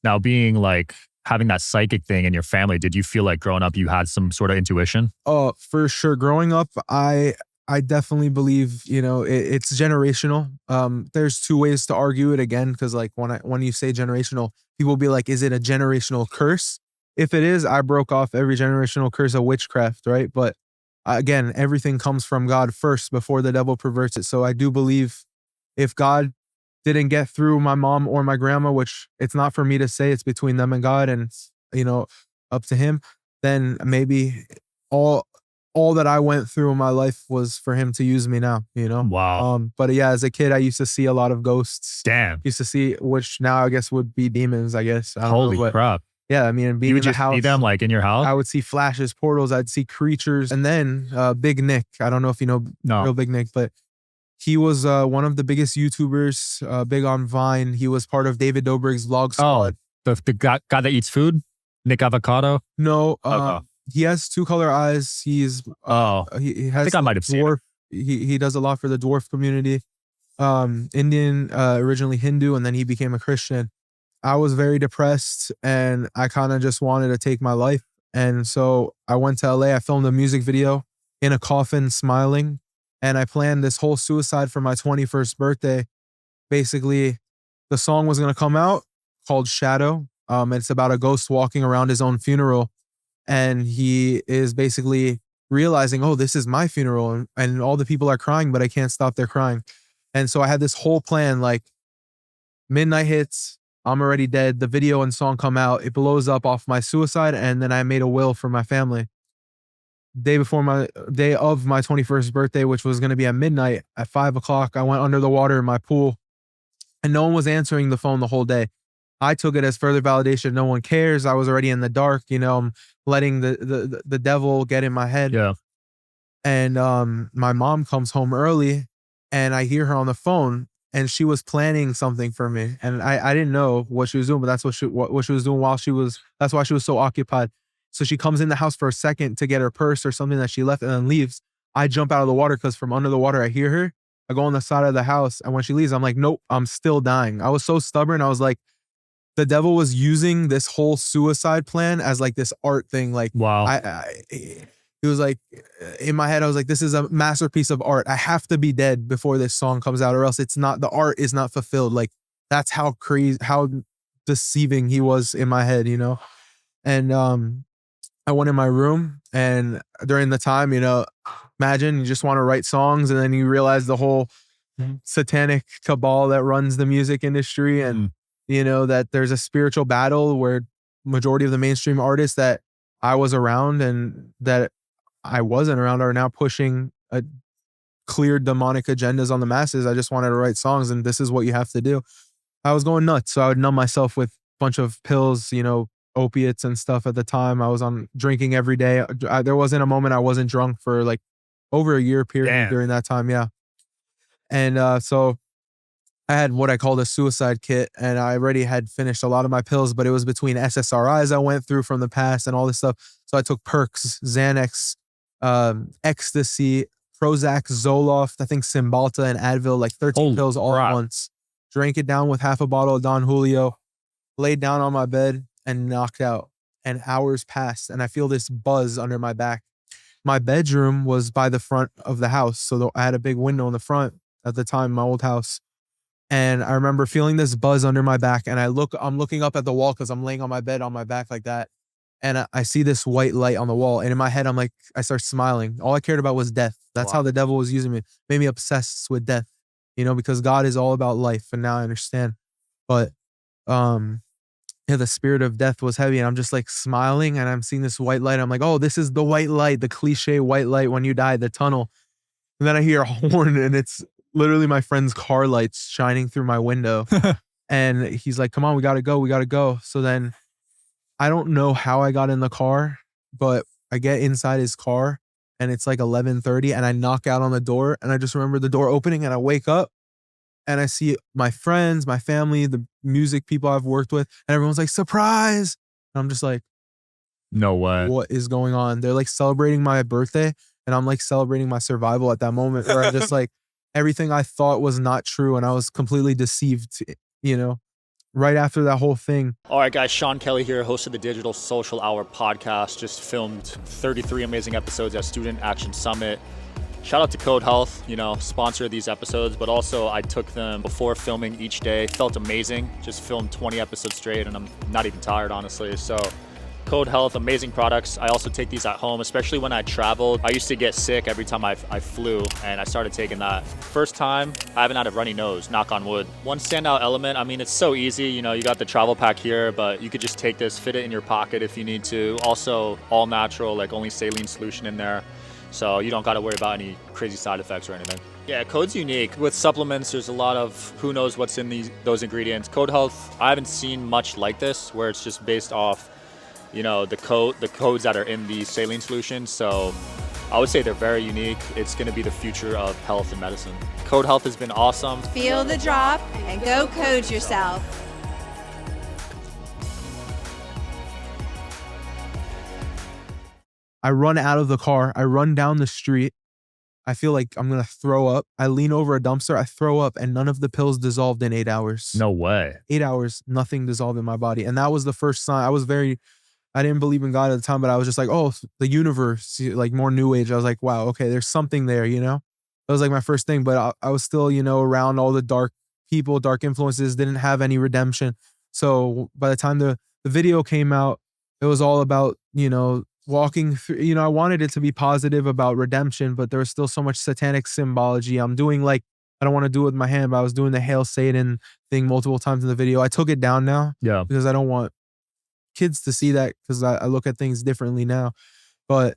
Now, being like having that psychic thing in your family, did you feel like growing up you had some sort of intuition? Oh, for sure. Growing up, I definitely believe, it's generational. There's two ways to argue it again, because like when you say generational, people will be like, is it a generational curse? If it is, I broke off every generational curse of witchcraft, right? But again, everything comes from God first before the devil perverts it. So I do believe if God didn't get through my mom or my grandma, which it's not for me to say, it's between them and God, and it's, up to him, then maybe all all that I went through in my life was for him to use me now. Wow. But yeah, as a kid, I used to see a lot of ghosts. Damn. Used to see, which now I guess would be demons, I guess. I don't know, Holy but crap. yeah, I mean, being You in would the just see house, them like in your house? I would see flashes, portals, I'd see creatures. And then Big Nick, I don't know if you know No. real Big Nick, but he was one of the biggest YouTubers, big on Vine. He was part of David Dobrik's vlog Oh, squad. the guy that eats food? Nick Avocado? No, Okay. he has two color eyes. He's Oh, he I has think I might have seen it. dwarf. He does a lot for the dwarf community. Indian, originally Hindu, and then he became a Christian. I was very depressed and I kind of just wanted to take my life. And so I went to LA. I filmed a music video in a coffin smiling. And I planned this whole suicide for my 21st birthday. Basically, the song was going to come out called Shadow. It's about a ghost walking around his own funeral. And he is basically realizing, oh, this is my funeral. And all the people are crying, but I can't stop their crying. And so I had this whole plan, like midnight hits, I'm already dead. The video and song come out. It blows up off my suicide. And then I made a will for my family. Day of my 21st birthday, which was going to be at midnight at 5 o'clock, I went under the water in my pool and no one was answering the phone the whole day. I took it as further validation. No one cares. I was already in the dark. I'm letting the devil get in my head. Yeah. And my mom comes home early and I hear her on the phone and she was planning something for me. And I didn't know what she was doing, but that's what she was doing that's why she was so occupied. So she comes in the house for a second to get her purse or something that she left and then leaves. I jump out of the water because from under the water, I hear her. I go on the side of the house. And when she leaves, I'm like, nope, I'm still dying. I was so stubborn. I was like, the devil was using this whole suicide plan as like this art thing. Like, Wow. it was like, in my head, I was like, this is a masterpiece of art. I have to be dead before this song comes out or else the art is not fulfilled. Like, that's how crazy, how deceiving he was in my head, And I went in my room and during the time, imagine you just want to write songs and then you realize the whole satanic cabal that runs the music industry and that there's a spiritual battle where majority of the mainstream artists that I was around and that I wasn't around are now pushing a clear demonic agendas on the masses. I just wanted to write songs and this is what you have to do. I was going nuts. So I would numb myself with a bunch of pills, opiates and stuff at the time. I was on drinking every day. There wasn't a moment I wasn't drunk for like over a year period. Damn. During that time. Yeah. And so I had what I called a suicide kit and I already had finished a lot of my pills, but it was between SSRIs I went through from the past and all this stuff. So I took Perks, Xanax, ecstasy, Prozac, Zoloft, I think Cymbalta and Advil, like 13 pills all at once. Drank it down with half a bottle of Don Julio, laid down on my bed and knocked out. And hours passed and I feel this buzz under my back. My bedroom was by the front of the house. So I had a big window in the front at the time, my old house. And I remember feeling this buzz under my back and I'm looking up at the wall because I'm laying on my bed on my back like that. And I see this white light on the wall. And in my head, I'm like, I start smiling. All I cared about was death. That's how the devil was using me. Made me obsessed with death, because God is all about life. And now I understand. But, the spirit of death was heavy and I'm just like smiling and I'm seeing this white light. I'm like, oh, this is the white light, the cliche white light when you die, the tunnel. And then I hear a horn and it's literally my friend's car lights shining through my window. And he's like, come on, we got to go. We got to go. So then I don't know how I got in the car, but I get inside his car and it's like 11:30 and I knock out on the door and I just remember the door opening and I wake up and I see my friends, my family, the music people I've worked with and everyone's like, surprise. And I'm just like, no way. What is going on? They're like celebrating my birthday and I'm like celebrating my survival at that moment where I just like, everything I thought was not true and I was completely deceived, right after that whole thing. All right, guys, Sean Kelly here, host of the Digital Social Hour podcast. Just filmed 33 amazing episodes at Student Action Summit. Shout out to Code Health, sponsor of these episodes, but also I took them before filming each day. Felt amazing. Just filmed 20 episodes straight and I'm not even tired, honestly. So Code Health, amazing products. I also take these at home, especially when I traveled. I used to get sick every time I flew, and I started taking that. First time, I haven't had a runny nose, knock on wood. One standout element, it's so easy. You got the travel pack here, but you could just take this, fit it in your pocket if you need to. Also, all natural, like only saline solution in there. So you don't got to worry about any crazy side effects or anything. Yeah, Code's unique. With supplements, there's a lot of who knows what's in those ingredients. Code Health, I haven't seen much like this, where it's just based off the codes that are in the saline solution. So I would say they're very unique. It's going to be the future of health and medicine. Code Health has been awesome. Feel the drop and go code yourself. I run out of the car. I run down the street. I feel like I'm going to throw up. I lean over a dumpster. I throw up and none of the pills dissolved in 8 hours. No way. 8 hours, nothing dissolved in my body. And that was the first sign. I didn't believe in God at the time, but I was just like, oh, the universe, like more new age. I was like, wow, okay, there's something there, That was like my first thing, but I was still, around all the dark people, dark influences, didn't have any redemption. So by the time the video came out, it was all about, walking through, I wanted it to be positive about redemption, but there was still so much satanic symbology. I'm doing I don't want to do it with my hand, but I was doing the Hail Satan thing multiple times in the video. I took it down now because I don't want kids to see that because I look at things differently now. But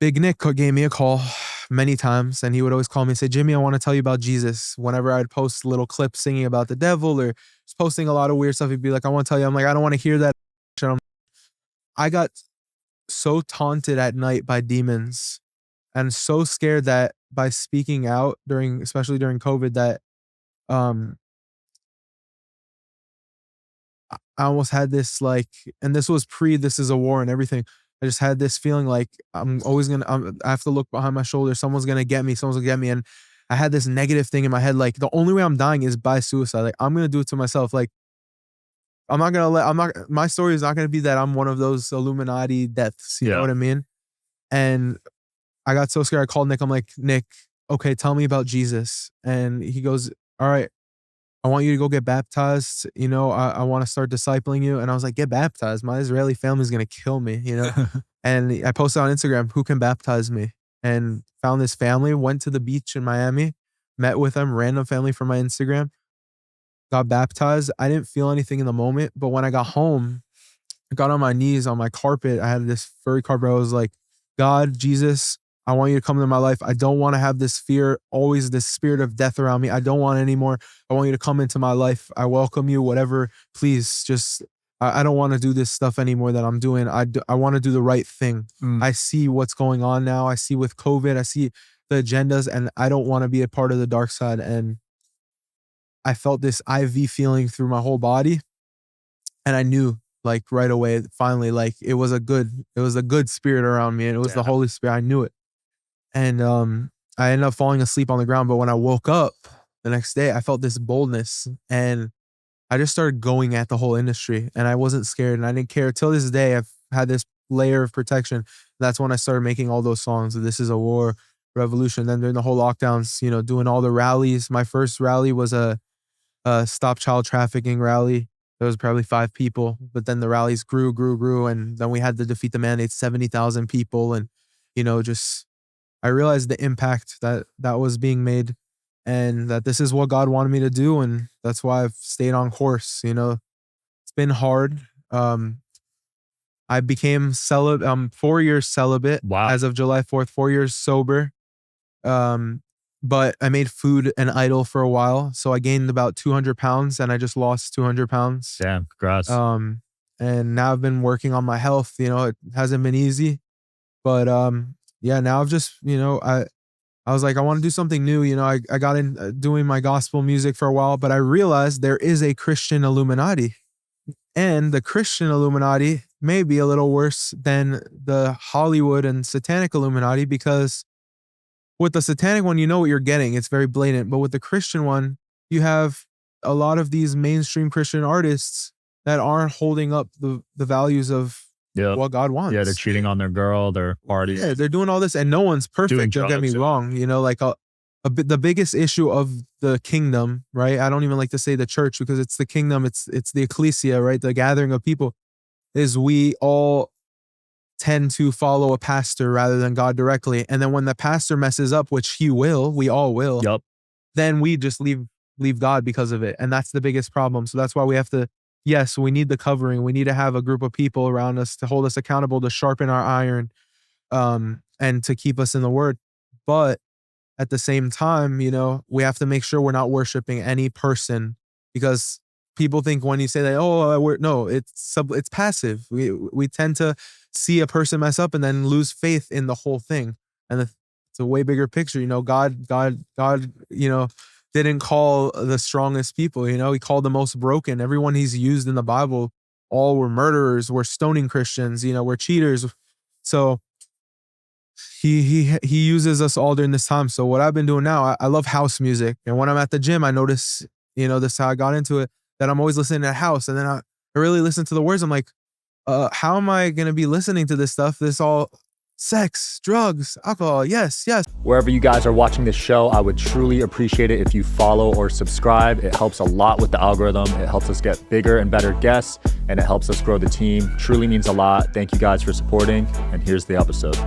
Big Nick gave me a call many times and he would always call me and say, Jimmy, I want to tell you about Jesus. Whenever I'd post little clips singing about the devil or just posting a lot of weird stuff, he'd be like, I want to tell you. I'm like, I don't want to hear that. I got so taunted at night by demons and so scared that by speaking out especially during COVID, that I almost had this and this was This Is a War and everything. I just had this feeling like I'm always I have to look behind my shoulder. Someone's going to get me. Someone's going to get me. And I had this negative thing in my head. Like the only way I'm dying is by suicide. Like I'm going to do it to myself. Like my story is not going to be that I'm one of those Illuminati deaths. You know what I mean? And I got so scared. I called Nick. I'm like, Nick, okay, tell me about Jesus. And he goes, all right, I want you to go get baptized. I want to start discipling you. And I was like, get baptized. My Israeli family's going to kill me, And I posted on Instagram, who can baptize me? And found this family, went to the beach in Miami, met with them, random family from my Instagram, got baptized. I didn't feel anything in the moment. But when I got home, I got on my knees on my carpet. I had this furry carpet. I was like, God, Jesus, I want you to come into my life. I don't want to have this fear, always this spirit of death around me. I don't want it anymore. I want you to come into my life. I welcome you, whatever. Please, just, I don't want to do this stuff anymore that I'm doing. I want to do the right thing. I see what's going on now. I see with COVID, I see the agendas, and I don't want to be a part of the dark side. And I felt this IV feeling through my whole body. And I knew right away, finally, it was a good spirit around me. And it was the Holy Spirit. I knew it. And I ended up falling asleep on the ground. But when I woke up the next day, I felt this boldness and I just started going at the whole industry and I wasn't scared and I didn't care. Till this day, I've had this layer of protection. That's when I started making all those songs. This Is a War, Revolution. Then during the whole lockdowns, doing all the rallies. My first rally was a stop child trafficking rally. There was probably 5 people, but then the rallies grew. And then we had to defeat the mandate, 70,000 people. And, I realized the impact that was being made and that this is what God wanted me to do. And that's why I've stayed on course. It's been hard. I became celibate. 4 years celibate. Wow. As of July 4th, 4 years sober. But I made food an idol for a while. So I gained about 200 pounds and I just lost 200 pounds. Damn, congrats. And now I've been working on my health. It hasn't been easy, but now I've just, I was like, I want to do something new. I got in doing my gospel music for a while, but I realized there is a Christian Illuminati, and the Christian Illuminati may be a little worse than the Hollywood and satanic Illuminati, because with the satanic one, you know what you're getting. It's very blatant. But with the Christian one, you have a lot of these mainstream Christian artists that aren't holding up the values of what God wants. Yeah, they're cheating on their girl, they're partying. Yeah, they're doing all this, and no one's perfect. Don't get me wrong. You know, like the biggest issue of the kingdom, right? I don't even like to say the church because it's the kingdom. It's the ecclesia, right? The gathering of people. Is we all tend to follow a pastor rather than God directly, and then when the pastor messes up, which he will, we all will. Yep. Then we just leave God because of it, and that's the biggest problem. So that's why we have to. Yes, we need the covering. We need to have a group of people around us to hold us accountable, to sharpen our iron, and to keep us in the word. But at the same time, you know, we have to make sure we're not worshiping any person, because people think when you say that, no, it's passive. We tend to see a person mess up and then lose faith in the whole thing. And it's a way bigger picture. You know, God, you know, didn't call the strongest people, you know, he called the most broken. Everyone he's used in the Bible, all were murderers, were stoning Christians, you know, were cheaters. So he uses us all during this time. So what I've been doing now, I love house music. And when I'm at the gym, I notice, you know, this is how I got into it, that I'm always listening to house. And then I really listen to the words. I'm like, how am I going to be listening to this stuff? This all sex, drugs, alcohol. Yes. Wherever you guys are watching this show, I would truly appreciate it if you follow or subscribe. It helps a lot with the algorithm. It helps us get bigger and better guests, and it helps us grow the team. Truly means a lot. Thank you guys for supporting, and here's the episode.